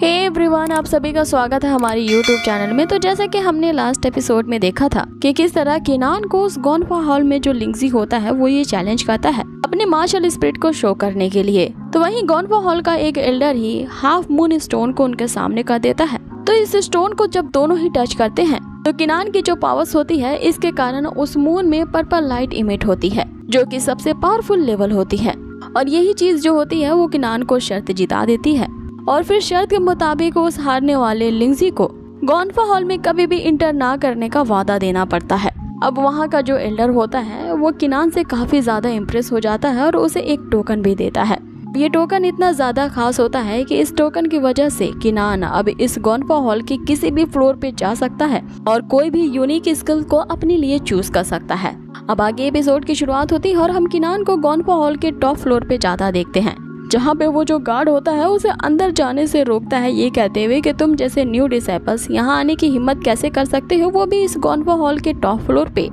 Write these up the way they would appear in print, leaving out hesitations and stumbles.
Hey everyone, आप सभी का स्वागत है हमारे यूट्यूब चैनल में। तो जैसा कि हमने लास्ट एपिसोड में देखा था कि किस तरह किनान को उस गोनफा हॉल में जो लिंगजी होता है वो ये चैलेंज करता है अपने मार्शल स्पिरिट को शो करने के लिए। तो वहीं गोनफा हॉल का एक एल्डर ही हाफ मून स्टोन को उनके सामने कर देता है। तो इस स्टोन को जब दोनों ही टच करते हैं तो किनान की जो पावर्स होती है इसके कारण उस मून में पर्पल लाइट इमिट होती है जो कि सबसे पावरफुल लेवल होती है। और यही चीज जो होती है वो किनान को शर्त जिता देती है और फिर शर्त के मुताबिक उस हारने वाले लिंगजी को गोनफा हॉल में कभी भी इंटर ना करने का वादा देना पड़ता है। अब वहाँ का जो एल्डर होता है वो किनान से काफी ज्यादा इम्प्रेस हो जाता है और उसे एक टोकन भी देता है। ये टोकन इतना ज्यादा खास होता है कि इस टोकन की वजह से किनान अब इस गोनफा हॉल के किसी भी फ्लोर पे जा सकता है और कोई भी यूनिक स्किल को अपने लिए चूज कर सकता है। अब आगे एपिसोड की शुरुआत होती है और हम किनान को गोनफा हॉल के टॉप फ्लोर पे जाता देखते हैं, जहाँ पे वो जो गार्ड होता है उसे अंदर जाने से रोकता है, ये कहते हुए कि तुम जैसे न्यू डिसेबल्स यहाँ आने की हिम्मत कैसे कर सकते हो, वो भी इस गोनफा हॉल के टॉप फ्लोर पे।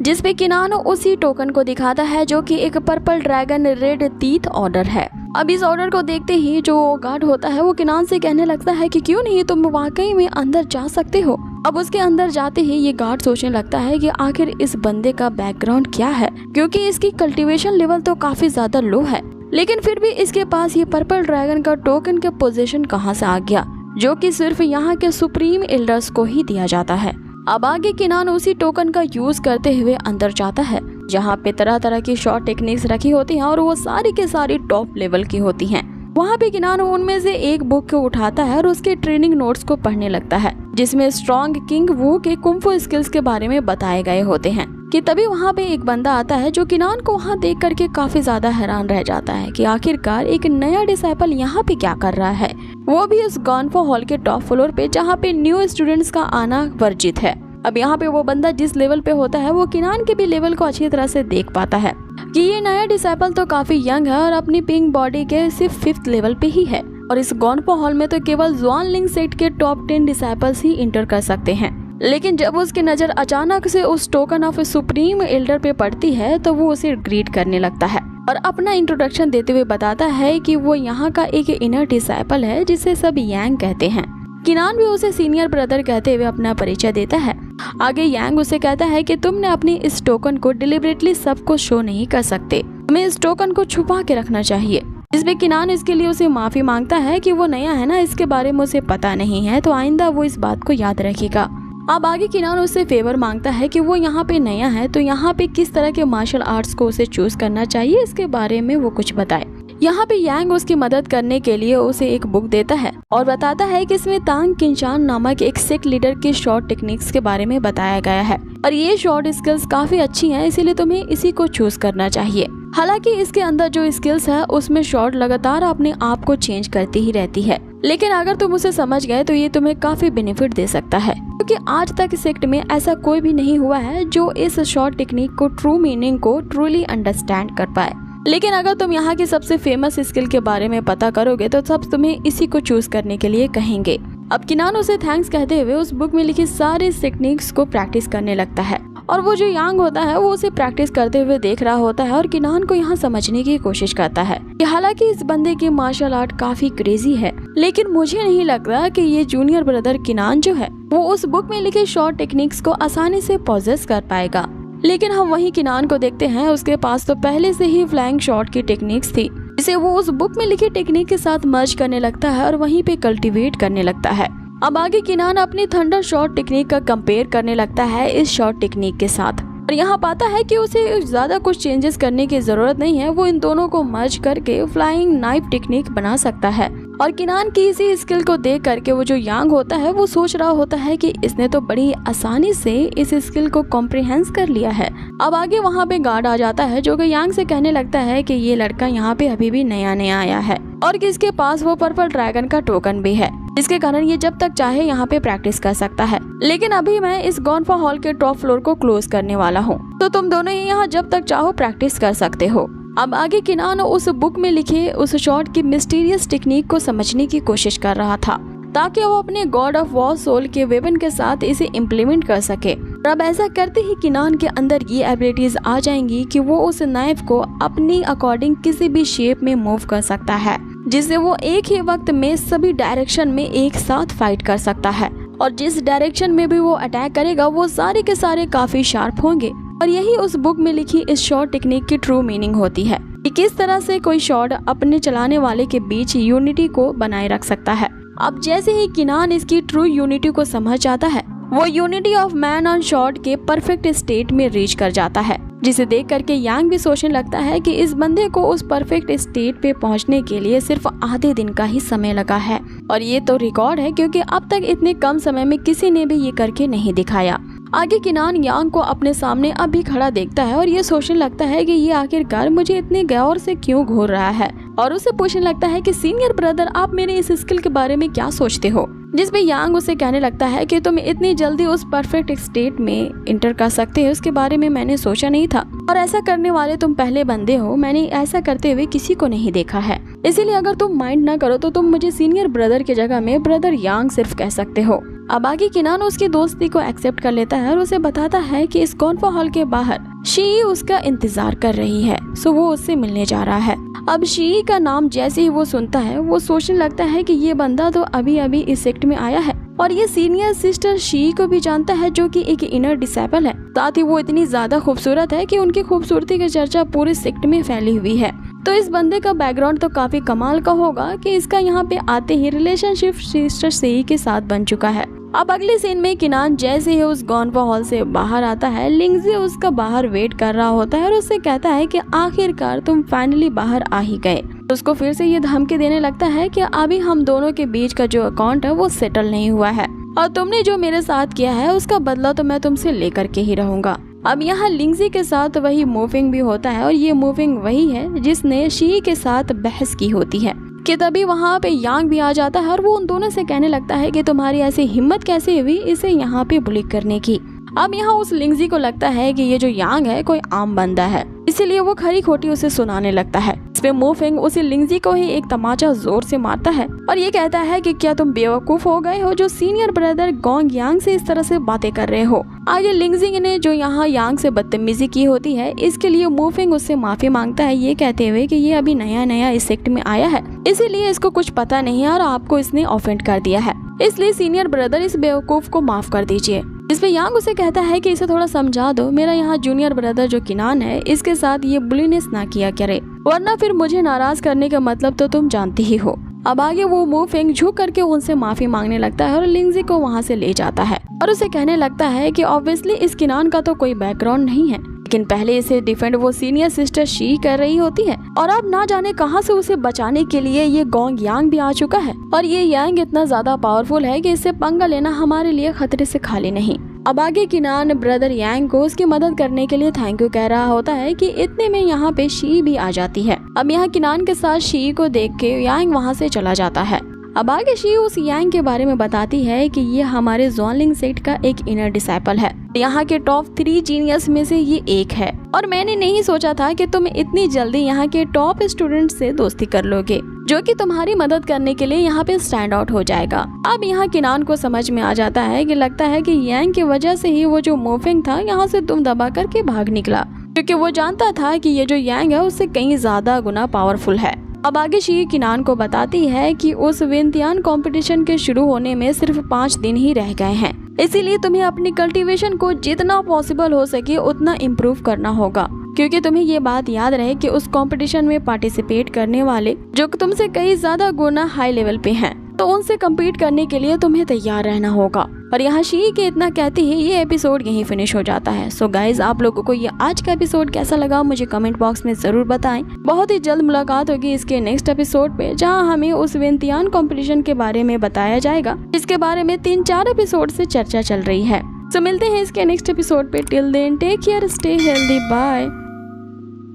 जिसपे किनान उसी टोकन को दिखाता है जो कि एक purple dragon red teeth order है। अब इस ऑर्डर को देखते ही जो गार्ड होता है वो किनान से कहने लगता है कि क्यों नहीं, तुम वाकई में अंदर जा सकते हो। अब उसके अंदर जाते ही ये गार्ड सोचने लगता है कि आखिर इस बंदे का बैकग्राउंड क्या है, क्योंकि इसकी कल्टीवेशन लेवल तो काफी ज्यादा लो है, लेकिन फिर भी इसके पास ये पर्पल ड्रैगन का टोकन का पोजीशन कहाँ से आ गया, जो कि सिर्फ यहाँ के सुप्रीम एल्डर्स को ही दिया जाता है। अब आगे किनान उसी टोकन का यूज करते हुए अंदर जाता है, जहाँ पे तरह तरह की शॉर्ट टेक्निक्स रखी होती हैं और वो सारी के सारी टॉप लेवल की होती हैं। वहाँ पे किनान उनमें से एक बुक को उठाता है और उसके ट्रेनिंग नोट्स को पढ़ने लगता है, जिसमें स्ट्रॉन्ग किंग वू के कुंफू स्किल्स के बारे में बताए गए होते हैं। कि तभी वहाँ पे एक बंदा आता है जो किनान को वहाँ देख करके काफी ज्यादा हैरान रह जाता है कि आखिरकार एक नया डिसाइपल यहाँ पे क्या कर रहा है, वो भी इस गोनफा हॉल के टॉप फ्लोर पे, जहाँ पे न्यू स्टूडेंट्स का आना वर्जित है। अब यहाँ पे वो बंदा जिस लेवल पे होता है वो किनान के भी लेवल को अच्छी तरह से देख पाता है कि ये नया डिसाइपल तो काफी यंग है और अपनी पिंक बॉडी के सिर्फ 5th लेवल पे ही है, और इस गोनफा हॉल में तो केवल जुआन लिंग सेट के टॉप 10 डिसाइपल्स ही इंटर कर सकते हैं। लेकिन जब उसकी नजर अचानक से उस टोकन ऑफ सुप्रीम एल्डर पे पड़ती है तो वो उसे ग्रीट करने लगता है और अपना इंट्रोडक्शन देते हुए बताता है कि वो यहाँ का एक इनर डिसाइपल है जिसे सब यांग कहते हैं। किनान भी उसे सीनियर ब्रदर कहते हुए अपना परिचय देता है। आगे यांग उसे कहता है कि तुमने अपनी इस टोकन को डिलिबरेटली सबको शो नहीं कर सकते, तुम्हें इस टोकन को छुपा के रखना चाहिए। जिसपे किनान इसके लिए उसे माफी मांगता है कि वो नया है ना, इसके बारे में उसे पता नहीं है, तो आइंदा वो इस बात को याद रखेगा। अब आगे किनान उससे फेवर मांगता है कि वो यहाँ पे नया है तो यहाँ पे किस तरह के मार्शल आर्ट्स को उसे चूज करना चाहिए, इसके बारे में वो कुछ बताए। यहाँ पे यांग उसकी मदद करने के लिए उसे एक बुक देता है और बताता है कि इसमें तांग किंचान नामक एक सिख लीडर के शॉर्ट टेक्निक्स के बारे में बताया गया है और ये शॉर्ट स्किल्स काफी अच्छी हैं, इसीलिए तुम्हें इसी को चूज करना चाहिए। हालांकि इसके अंदर जो स्किल्स है उसमें शॉर्ट लगातार अपने आप को चेंज करती ही रहती है, लेकिन अगर तुम उसे समझ गए तो ये तुम्हें काफी बेनिफिट दे सकता है, क्योंकि आज तक सेक्ट में ऐसा कोई भी नहीं हुआ है जो इस शॉर्ट टेक्निक को ट्रू मीनिंग को ट्रूली अंडरस्टैंड कर पाए। लेकिन अगर तुम यहाँ की सबसे फेमस स्किल के बारे में पता करोगे तो सब तुम्हें इसी को चूज करने के लिए कहेंगे। अब किनान उसे थैंक्स कहते हुए उस बुक में लिखी सारे टेक्निक्स को प्रैक्टिस करने लगता है और वो जो यांग होता है वो उसे प्रैक्टिस करते हुए देख रहा होता है और किनान को यहाँ समझने की कोशिश करता है कि हालांकि इस बंदे की मार्शल आर्ट काफी क्रेजी है, लेकिन मुझे नहीं लगता कि ये जूनियर ब्रदर किनान जो है वो उस बुक में लिखे शॉर्ट टेक्निक्स को आसानी से पॉजेस कर पाएगा। लेकिन हम वही किनान को देखते हैं, उसके पास तो पहले से ही फ्लाइंग शॉट की टेक्निक्स थी, जिसे वो उस बुक में लिखी टेक्निक के साथ मर्ज करने लगता है और वहीं पे कल्टीवेट करने लगता है। अब आगे किनान अपनी थंडर शॉट टेक्निक का कंपेयर करने लगता है इस शॉट टेक्निक के साथ और यहाँ पाता है कि उसे ज्यादा कुछ चेंजेस करने की जरूरत नहीं है, वो इन दोनों को मर्ज करके फ्लाइंग नाइफ टेक्निक बना सकता है। और किनान की इसी स्किल को देख करके वो जो यांग होता है वो सोच रहा होता है कि इसने तो बड़ी आसानी से इस स्किल को कॉम्प्रिहेंस कर लिया है। अब आगे वहाँ पे गार्ड आ जाता है जो कि यांग से कहने लगता है कि ये लड़का यहाँ पे अभी भी नया नया आया है और किसके पास वो पर्पल ड्रैगन का टोकन भी है, इसके कारण ये जब तक चाहे यहाँ पे प्रैक्टिस कर सकता है। लेकिन अभी मैं इस गोनफा हॉल के टॉप फ्लोर को क्लोज करने वाला हूँ, तो तुम दोनों ही यहाँ जब तक चाहो प्रैक्टिस कर सकते हो। अब आगे किनान उस बुक में लिखे उस शॉट की मिस्टीरियस टेक्निक को समझने की कोशिश कर रहा था ताकि वो अपने गॉड ऑफ वॉर सोल के वेपन के साथ इसे इम्प्लीमेंट कर सके। और अब ऐसा करते ही किनान के अंदर ये एबिलिटीज आ जाएंगी कि वो उस नाइफ को अपनी अकॉर्डिंग किसी भी शेप में मूव कर सकता है, जिससे वो एक ही वक्त में सभी डायरेक्शन में एक साथ फाइट कर सकता है और जिस डायरेक्शन में भी वो अटैक करेगा वो सारे के सारे काफी शार्प होंगे। और यही उस बुक में लिखी इस शॉट टेक्निक की ट्रू मीनिंग होती है कि किस तरह से कोई शॉट अपने चलाने वाले के बीच यूनिटी को बनाए रख सकता है। अब जैसे ही किनान इसकी ट्रू यूनिटी को समझ जाता है, वो unity of man on shot के परफेक्ट स्टेट में रीच कर जाता है, जिसे देख करके यांग भी सोचने लगता है कि इस बंदे को उस परफेक्ट स्टेट पे पहुंचने के लिए सिर्फ आधे दिन का ही समय लगा है। और ये तो रिकॉर्ड है क्योंकि अब तक इतने कम समय में किसी ने भी ये करके नहीं दिखाया। आगे किनान यांग को अपने सामने अभी खड़ा देखता है और ये सोचने लगता है कि ये आखिरकार मुझे इतने गौर से क्यों घूर रहा है, और उसे पूछने लगता है कि सीनियर ब्रदर आप मेरे इस स्किल के बारे में क्या सोचते हो। जिसपे यांग उसे कहने लगता है कि तुम इतनी जल्दी उस परफेक्ट स्टेट में इंटर कर सकते हो, उसके बारे में मैंने सोचा नहीं था, और ऐसा करने वाले तुम पहले बंदे हो, मैंने ऐसा करते हुए किसी को नहीं देखा है। इसीलिए अगर तुम माइंड न करो तो तुम मुझे सीनियर ब्रदर की जगह में ब्रदर यांग सिर्फ कह सकते हो। अब आगे किनान उसकी दोस्ती को एक्सेप्ट कर लेता है और उसे बताता है कि इस कॉन्फा हॉल के बाहर शी उसका इंतजार कर रही है, सो वो उससे मिलने जा रहा है। अब शी का नाम जैसे ही वो सुनता है वो सोचने लगता है कि ये बंदा तो अभी अभी इस सेक्ट में आया है और ये सीनियर सिस्टर शी को भी जानता है, जो कि एक इनर डिसेबल है। साथ ही वो इतनी ज्यादा खूबसूरत है कि उनकी खूबसूरती की चर्चा पूरे सेक्ट में फैली हुई है। तो इस बंदे का बैकग्राउंड तो काफी कमाल का होगा कि इसका यहाँ पे आते ही रिलेशनशिप सिस्टर शी के साथ बन चुका है। अब अगले सीन में किनान जैसे ही उस गॉन्फा हॉल से बाहर आता है, लिंगजी उसका बाहर वेट कर रहा होता है और उससे कहता है कि आखिरकार तुम फाइनली बाहर आ ही गए। उसको फिर से ये धमकी देने लगता है कि अभी हम दोनों के बीच का जो अकाउंट है वो सेटल नहीं हुआ है और तुमने जो मेरे साथ किया है उसका बदला तो मैं तुमसे लेकर के ही रहूंगा। अब यहाँ लिंगजी के साथ वही मूविंग भी होता है और ये मूविंग वही है जिसने शी के साथ बहस की होती है कि तभी वहाँ पे यांग भी आ जाता है और वो उन दोनों से कहने लगता है कि तुम्हारी ऐसी हिम्मत कैसे हुई इसे यहाँ पे बुली करने की। अब यहाँ उस लिंगजी को लगता है कि ये जो यांग है कोई आम बंदा है, इसीलिए वो खरी खोटी उसे सुनाने लगता है। इसपे मूफिंग उसे लिंगजी को ही एक तमाचा जोर से मारता है और ये कहता है कि क्या तुम बेवकूफ हो गए हो जो सीनियर ब्रदर गोंग यांग से इस तरह से बातें कर रहे हो। आगे लिंगजी ने जो यहाँ यांग से बदतमीजी की होती है इसके लिए मूफिंग उससे माफी मांगता है, ये कहते हुए कि ये अभी नया नया इस सेक्ट में आया है, इसीलिए इसको कुछ पता नहीं है और आपको इसने ऑफेंड कर दिया है, इसलिए सीनियर ब्रदर इस बेवकूफ को माफ कर दीजिए। इसपे यांग उसे कहता है कि इसे थोड़ा समझा दो, मेरा यहाँ जूनियर ब्रदर जो किनान है इसके साथ ये बुलीनेस ना किया करे, वरना फिर मुझे नाराज करने का मतलब तो तुम जानते ही हो। अब आगे वो मूफिंग झुक करके उनसे माफी मांगने लगता है और लिंगजी को वहाँ से ले जाता है और उसे कहने लगता है कि ऑब्वियसली इस किनान का तो कोई बैकग्राउंड नहीं है, लेकिन पहले इसे डिफेंड वो सीनियर सिस्टर शी कर रही होती है और अब ना जाने कहां से उसे बचाने के लिए ये गोंग यांग भी आ चुका है और ये यांग इतना ज्यादा पावरफुल है कि इससे पंगा लेना हमारे लिए खतरे से खाली नहीं। अब आगे किनान ब्रदर यांग को उसकी मदद करने के लिए थैंक यू कह रहा होता है कि इतने में यहाँ पे शी भी आ जाती है। अब यहाँ किनान के साथ शी को देख के यांग वहाँ से चला जाता है। अब आगे शी उस यांग के बारे में बताती है कि ये हमारे ज़ोनलिंग सेक्ट का एक इनर डिसाइपल है, यहाँ के टॉप 3 जीनियस में से ये एक है और मैंने नहीं सोचा था कि तुम इतनी जल्दी यहाँ के टॉप स्टूडेंट से दोस्ती कर लोगे, जो कि तुम्हारी मदद करने के लिए यहाँ पे स्टैंड आउट हो जाएगा। अब यहाँ किनान को समझ में आ जाता है कि लगता है कि यांग की वजह से ही वो जो मूफिंग था यहाँ से दुम दबा करके भाग निकला, क्योंकि वो जानता था कि ये जो यांग है उससे कहीं ज्यादा गुना पावरफुल है। अब आगे शी किनान को बताती है कि उस विंतियान कंपटीशन के शुरू होने में सिर्फ 5 दिन ही रह गए हैं, इसीलिए तुम्हें अपनी कल्टीवेशन को जितना पॉसिबल हो सके उतना इम्प्रूव करना होगा, क्योंकि तुम्हें ये बात याद रहे कि उस कंपटीशन में पार्टिसिपेट करने वाले जो तुमसे कई ज्यादा गुना हाई लेवल पे हैं, तो उनसे कम्पीट करने के लिए तुम्हें तैयार रहना होगा। और यहाँ शी के इतना कहते ही ये एपिसोड यहीं फिनिश हो जाता है। सो गाइज, आप लोगों को ये आज का एपिसोड कैसा लगा मुझे कमेंट बॉक्स में जरूर बताएं। बहुत ही जल्द मुलाकात होगी इसके नेक्स्ट एपिसोड पे, जहाँ हमें उस विंतियान कंपटीशन के बारे में बताया जाएगा, जिसके बारे में 3-4 एपिसोड से चर्चा चल रही है। सो मिलते हैं इसके नेक्स्ट एपिसोड पे। Till then take care, stay healthy, bye.